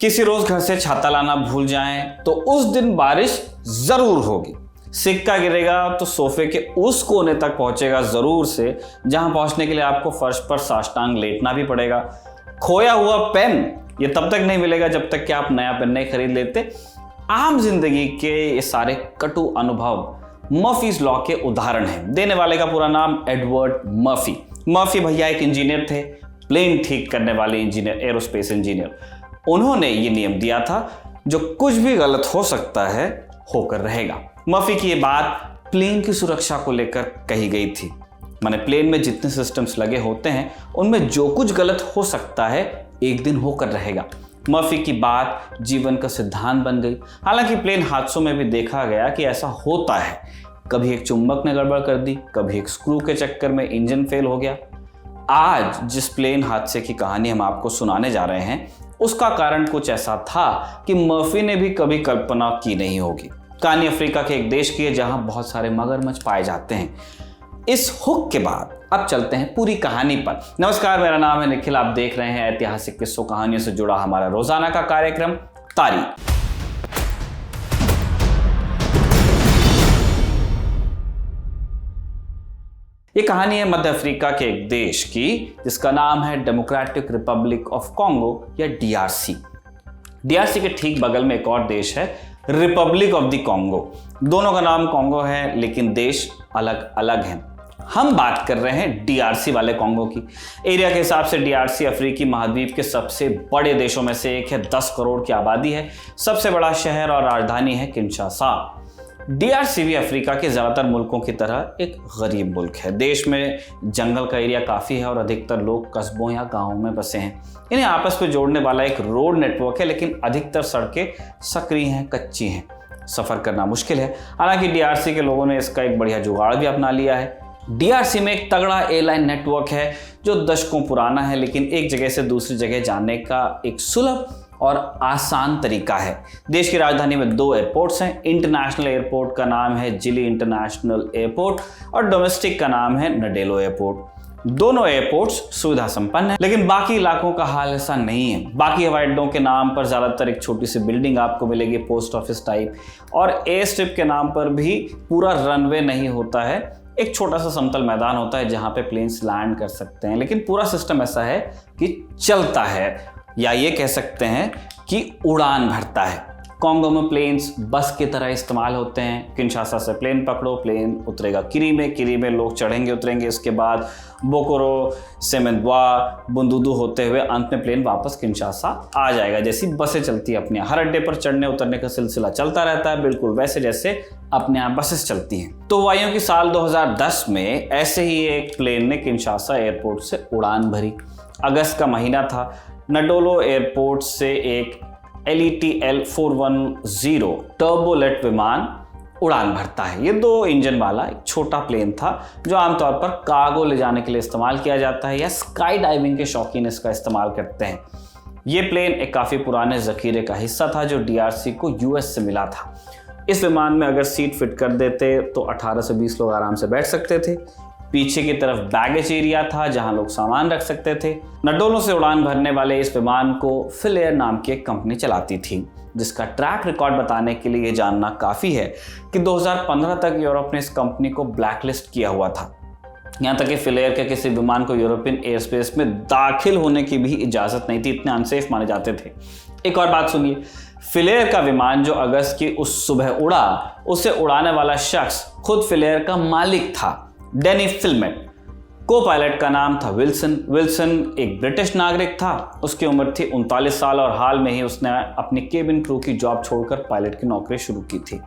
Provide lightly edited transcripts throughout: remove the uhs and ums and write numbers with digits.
किसी रोज घर से छाता लाना भूल जाएं तो उस दिन बारिश जरूर होगी। सिक्का गिरेगा तो सोफे के उस कोने तक पहुंचेगा जरूर से जहां पहुंचने के लिए आपको फर्श पर साष्टांग लेटना भी पड़ेगा। खोया हुआ पेन ये तब तक नहीं मिलेगा जब तक कि आप नया पेन नहीं खरीद लेते। आम जिंदगी के ये सारे कटु अनुभव मर्फीज लॉ के उदाहरण हैं। देने वाले का पूरा नाम एडवर्ड मर्फी। मर्फी भैया एक इंजीनियर थे, प्लेन ठीक करने वाले इंजीनियर, एरोस्पेस इंजीनियर। उन्होंने ये नियम दिया था जो कुछ भी गलत हो सकता है होकर रहेगा। मर्फी की ये बात प्लेन की सुरक्षा को लेकर कही गई थी। माने प्लेन में जितने सिस्टम्स लगे होते हैं उनमें जो कुछ गलत हो सकता है एक दिन होकर रहेगा। मर्फी की बात जीवन का सिद्धांत बन गई। हालांकि प्लेन हादसों में भी देखा गया कि ऐसा होता है। कभी एक चुंबक ने गड़बड़ कर दी, कभी एक स्क्रू के चक्कर में इंजन फेल हो गया। आज जिस प्लेन हादसे की कहानी हम आपको सुनाने जा रहे हैं उसका कारण कुछ ऐसा था कि मर्फी ने भी कभी कल्पना की नहीं होगी। कहानी अफ्रीका के एक देश की है जहां बहुत सारे मगरमच्छ पाए जाते हैं। इस हुक के बाद अब चलते हैं पूरी कहानी पर। नमस्कार, मेरा नाम है निखिल। आप देख रहे हैं ऐतिहासिक किस्सों कहानियों से जुड़ा हमारा रोजाना का कार्यक्रम तारीख। ये कहानी है मध्य अफ्रीका के एक देश की जिसका नाम है डेमोक्रेटिक रिपब्लिक ऑफ कॉन्गो या डीआरसी। डीआरसी के ठीक बगल में एक और देश है, रिपब्लिक ऑफ द कॉन्गो। दोनों का नाम कॉन्गो है लेकिन देश अलग अलग हैं। हम बात कर रहे हैं डीआरसी वाले कॉन्गो की। एरिया के हिसाब से डीआरसी अफ्रीकी महाद्वीप के सबसे बड़े देशों में से एक है। 10 करोड़ की आबादी है। सबसे बड़ा शहर और राजधानी है किंशासा। डीआरसी भी अफ्रीका के ज्यादातर मुल्कों की तरह एक गरीब मुल्क है। देश में जंगल का एरिया काफी है और अधिकतर लोग कस्बों या गांवों में बसे हैं। इन्हें आपस में जोड़ने वाला एक रोड नेटवर्क है लेकिन अधिकतर सड़कें सक्रिय हैं, कच्ची हैं। सफर करना मुश्किल है। हालांकि डीआरसी के लोगों ने इसका एक बढ़िया जुगाड़ भी अपना लिया है। डीआरसी में एक तगड़ा एयरलाइन नेटवर्क है जो दशकों पुराना है लेकिन एक जगह से दूसरी जगह जाने का एक सुलभ और आसान तरीका है। देश की राजधानी में 2 एयरपोर्ट्स हैं। इंटरनेशनल एयरपोर्ट का नाम है जिली इंटरनेशनल एयरपोर्ट और डोमेस्टिक का नाम है नडेलो एयरपोर्ट। दोनों एयरपोर्ट्स सुविधा संपन्न है लेकिन बाकी इलाकों का हाल ऐसा नहीं है। बाकी हवाई अड्डों के नाम पर ज्यादातर एक छोटी सी बिल्डिंग आपको मिलेगी, पोस्ट ऑफिस टाइप, और एयर स्ट्रिप के नाम पर भी पूरा रनवे नहीं होता है। एक छोटा सा समतल मैदान होता है जहां पे प्लेन्स लैंड कर सकते हैं लेकिन पूरा सिस्टम ऐसा है कि चलता है या ये कह सकते हैं कि उड़ान भरता है। कॉन्गो में प्लेन्स बस की तरह इस्तेमाल होते हैं। किंशासा से प्लेन पकड़ो, प्लेन उतरेगा किरी में लोग चढ़ेंगे उतरेंगे, इसके बाद बोकोरो, सेमेंद्वा, बुंदुदू होते हुए अंत में प्लेन वापस किंशासा आ जाएगा। जैसी बसें चलती है अपने हर अड्डे पर चढ़ने उतरने का सिलसिला चलता रहता है, बिल्कुल वैसे जैसे अपने यहाँ बसेस चलती हैं। तो वायु की साल 2010 में ऐसे ही एक प्लेन ने किंशासा एयरपोर्ट से उड़ान भरी। अगस्त का महीना था। नडोलो एयरपोर्ट से एक LETL 410 टर्बोलेट विमान उड़ान भरता है। ये 2 इंजन वाला एक छोटा प्लेन था जो आमतौर पर कार्गो ले जाने के लिए इस्तेमाल किया जाता है या स्काई डाइविंग के शौकीन इसका इस्तेमाल करते हैं। ये प्लेन एक काफ़ी पुराने जखीरे का हिस्सा था जो डीआरसी को US से मिला था। इस विमान में अगर सीट फिट कर देते तो 18 से 20 लोग आराम से बैठ सकते थे। पीछे की तरफ बैगेज एरिया था जहां लोग सामान रख सकते थे। नडोलो से उड़ान भरने वाले इस विमान को फिलेयर नाम की एक कंपनी चलाती थी जिसका ट्रैक रिकॉर्ड बताने के लिए जानना काफ़ी है कि 2015 तक यूरोप ने इस कंपनी को ब्लैकलिस्ट किया हुआ था। यहाँ तक कि फिलेयर के किसी विमान को यूरोपियन एयर स्पेस में दाखिल होने की भी इजाज़त नहीं थी, इतने अनसेफ माने जाते थे। एक और बात सुनिए, फिलेयर का विमान जो अगस्त की उस सुबह उड़ा उसे उड़ाने वाला शख्स खुद फिलेयर का मालिक था, डेनी फिल्मेट। को पायलट का नाम था विल्सन। विल्सन एक ब्रिटिश नागरिक था। उसकी उम्र थी 39 साल और हाल में ही उसने अपनी केबिन क्रू की जॉब छोड़कर पायलट की नौकरी शुरू की थी।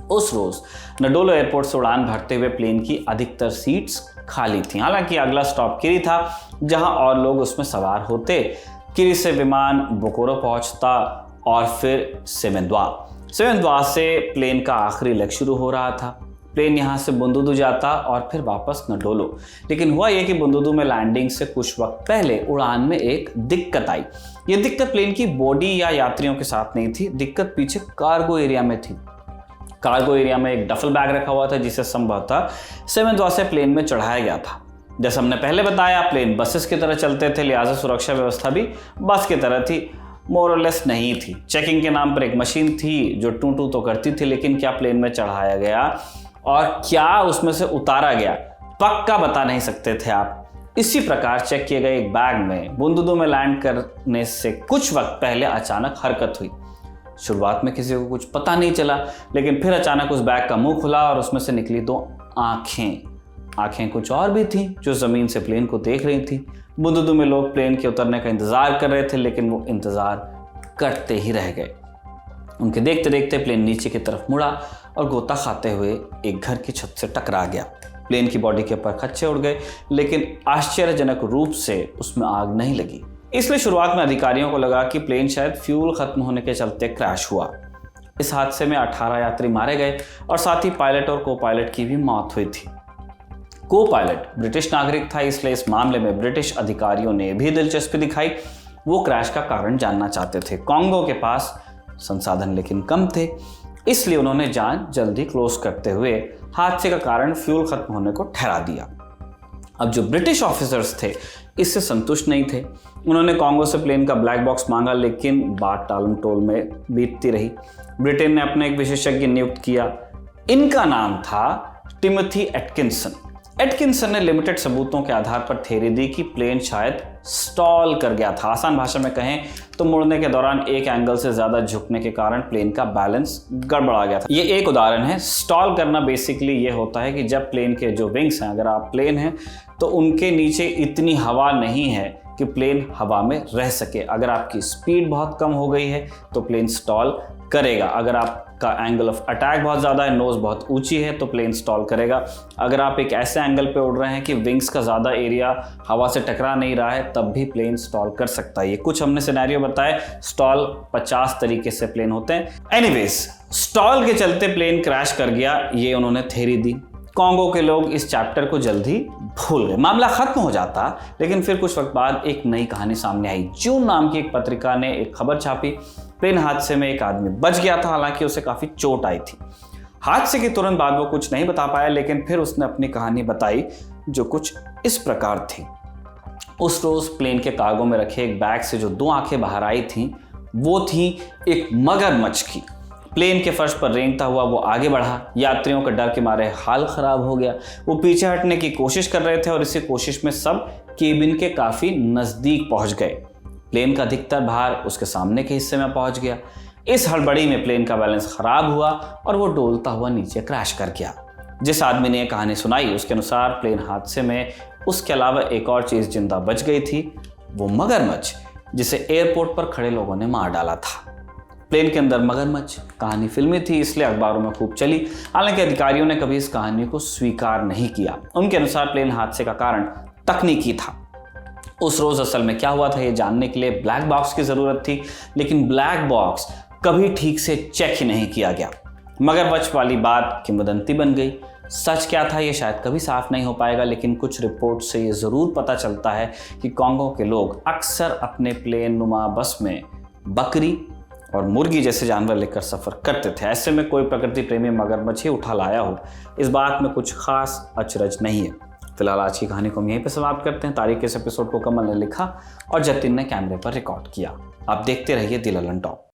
उस रोज नडोलो एयरपोर्ट से उड़ान भरते हुए प्लेन की अधिकतर सीट्स खाली थी। हालांकि अगला स्टॉप किरी था जहां और लोग उसमें सवार होते। किरी से विमान बोकोरो पहुंचता और फिर सेमेंद्वा से प्लेन का आखिरी लेग शुरू हो रहा था। प्लेन यहाँ से बुंदुदू जाता और फिर वापस नडोलो। लेकिन हुआ यह कि बुंदुदू में लैंडिंग से कुछ वक्त पहले उड़ान में एक दिक्कत आई। ये दिक्कत प्लेन की बॉडी या यात्रियों के साथ नहीं थी, दिक्कत पीछे कार्गो एरिया में थी। कार्गो एरिया में एक डफल बैग रखा हुआ था जिसे संभवतः सेमेंद्वा से प्लेन में चढ़ाया गया था। जैसे हमने पहले बताया, प्लेन बसेस की तरह चलते थे, लिहाजा सुरक्षा व्यवस्था भी बस की तरह थी। मोर और लेस नहीं थी। चेकिंग के नाम पर एक मशीन थी जो टू टू तो करती थी, लेकिन क्या प्लेन में चढ़ाया गया और क्या उसमें से उतारा गया पक्का बता नहीं सकते थे आप। इसी प्रकार चेक किए गए एक बैग में बुंदुदू में लैंड करने से कुछ वक्त पहले अचानक हरकत हुई। शुरुआत में किसी को कुछ पता नहीं चला, लेकिन फिर अचानक उस बैग का मुंह खुला और उसमें से निकली 2 आंखें कुछ और भी थी जो जमीन से प्लेन को देख रही थी। बुंदुदू में लोग प्लेन के उतरने का इंतजार कर रहे थे, लेकिन वो इंतजार करते ही रह गए। उनके देखते देखते प्लेन नीचे की तरफ मुड़ा और गोता खाते हुए एक घर की छत से टकरा गया। प्लेन की बॉडी के ऊपर खच्चे उड़ गए, लेकिन आश्चर्यजनक रूप से उसमें आग नहीं लगी। इसलिए शुरुआत में अधिकारियों को लगा कि प्लेन शायद फ्यूल खत्म होने के चलते क्रैश हुआ। इस हादसे में 18 यात्री मारे गए और साथ ही पायलट और को पायलट की भी मौत हुई थी। को पायलट ब्रिटिश नागरिक था, इसलिए इस मामले में ब्रिटिश अधिकारियों ने भी दिलचस्पी दिखाई। वो क्रैश का कारण जानना चाहते थे। कॉन्गो के पास संसाधन लेकिन कम थे, इसलिए उन्होंने जांच जल्दी क्लोज करते हुए हादसे का कारण फ्यूल खत्म होने को ठहरा दिया। अब जो ब्रिटिश ऑफिसर्स थे इससे संतुष्ट नहीं थे। उन्होंने कॉन्गो से प्लेन का ब्लैक बॉक्स मांगा, लेकिन बात टालम टोल में बीतती रही। ब्रिटेन ने अपना एक विशेषज्ञ नियुक्त किया। इनका नाम था टिमोथी एटकिंसन। एटकिंसन ने लिमिटेड सबूतों के आधार पर थ्योरी दी कि प्लेन शायद स्टॉल कर गया था। आसान भाषा में कहें तो मुड़ने के दौरान एक एंगल से ज्यादा झुकने के कारण प्लेन का बैलेंस गड़बड़ा गया था। ये एक उदाहरण है। स्टॉल करना बेसिकली ये होता है कि जब प्लेन के जो विंग्स हैं, अगर आप प्लेन हैं तो उनके नीचे इतनी हवा नहीं है कि प्लेन हवा में रह सके। अगर आपकी स्पीड बहुत कम हो गई है तो प्लेन स्टॉल करेगा। अगर आपका एंगल ऑफ अटैक बहुत ज़्यादा है, नोज बहुत ऊंची है, तो प्लेन स्टॉल करेगा। अगर आप एक ऐसे एंगल पे उड़ रहे हैं कि विंग्स का ज़्यादा एरिया हवा से टकरा नहीं रहा है, तब भी प्लेन स्टॉल कर सकता है। ये कुछ हमने सिनेरियो बताए। स्टॉल 50 तरीके से प्लेन होते हैं। एनीवेज, स्टॉल के चलते प्लेन क्रैश कर गया, ये उन्होंने थ्योरी दी। कॉन्गो के लोग इस चैप्टर को जल्दी भूल गए। मामला खत्म हो जाता, लेकिन फिर कुछ वक्त बाद एक नई कहानी सामने आई। जून नाम की एक पत्रिका ने एक खबर छापी। प्लेन हादसे में एक आदमी बच गया था, हालांकि उसे काफी चोट आई थी। हादसे के तुरंत बाद वो कुछ नहीं बता पाया, लेकिन फिर उसने अपनी कहानी बताई जो कुछ इस प्रकार थी। उस रोज प्लेन के कार्गो में रखे एक बैग से जो 2 आंखें बाहर आई थी, वो थी एक मगरमच्छ की। प्लेन के फर्श पर रेंगता हुआ वो आगे बढ़ा। यात्रियों के डर के मारे हाल खराब हो गया। वो पीछे हटने की कोशिश कर रहे थे और इसी कोशिश में सब केबिन के काफी नजदीक पहुंच गए। प्लेन का अधिकतर भार उसके सामने के हिस्से में पहुंच गया। इस हड़बड़ी में प्लेन का बैलेंस खराब हुआ और वो डोलता हुआ नीचे क्रैश कर गया। जिस आदमी ने यह कहानी सुनाई उसके अनुसार प्लेन हादसे में उसके अलावा एक और चीज जिंदा बच गई थी, वो मगरमच्छ, जिसे एयरपोर्ट पर खड़े लोगों ने मार डाला था। प्लेन के अंदर मगरमच्छ कहानी फिल्मी थी, इसलिए अखबारों में खूब चली। हालांकि अधिकारियों ने कभी इस कहानी को स्वीकार नहीं किया। उनके अनुसार प्लेन हादसे का कारण तकनीकी था। उस रोज असल में क्या हुआ था ये जानने के लिए ब्लैक बॉक्स की जरूरत थी, लेकिन ब्लैक बॉक्स कभी ठीक से चेक ही नहीं किया गया। मगरमच्छ वाली बात किंवदंती बन गई। सच क्या था ये शायद कभी साफ नहीं हो पाएगा, लेकिन कुछ रिपोर्ट से ये जरूर पता चलता है कि कॉन्गो के लोग अक्सर अपने प्लेन नुमा बस में बकरी और मुर्गी जैसे जानवर लेकर सफर करते थे। ऐसे में कोई प्रकृति प्रेमी मगरमच्छ ही उठा लाया हो, इस बात में कुछ खास अचरज नहीं है। फिलहाल आज की कहानी को हम यहीं पे समाप्त करते हैं। तारीख के इस एपिसोड को कमल ने लिखा और जतिन ने कैमरे पर रिकॉर्ड किया। आप देखते रहिए दी ललन टॉप।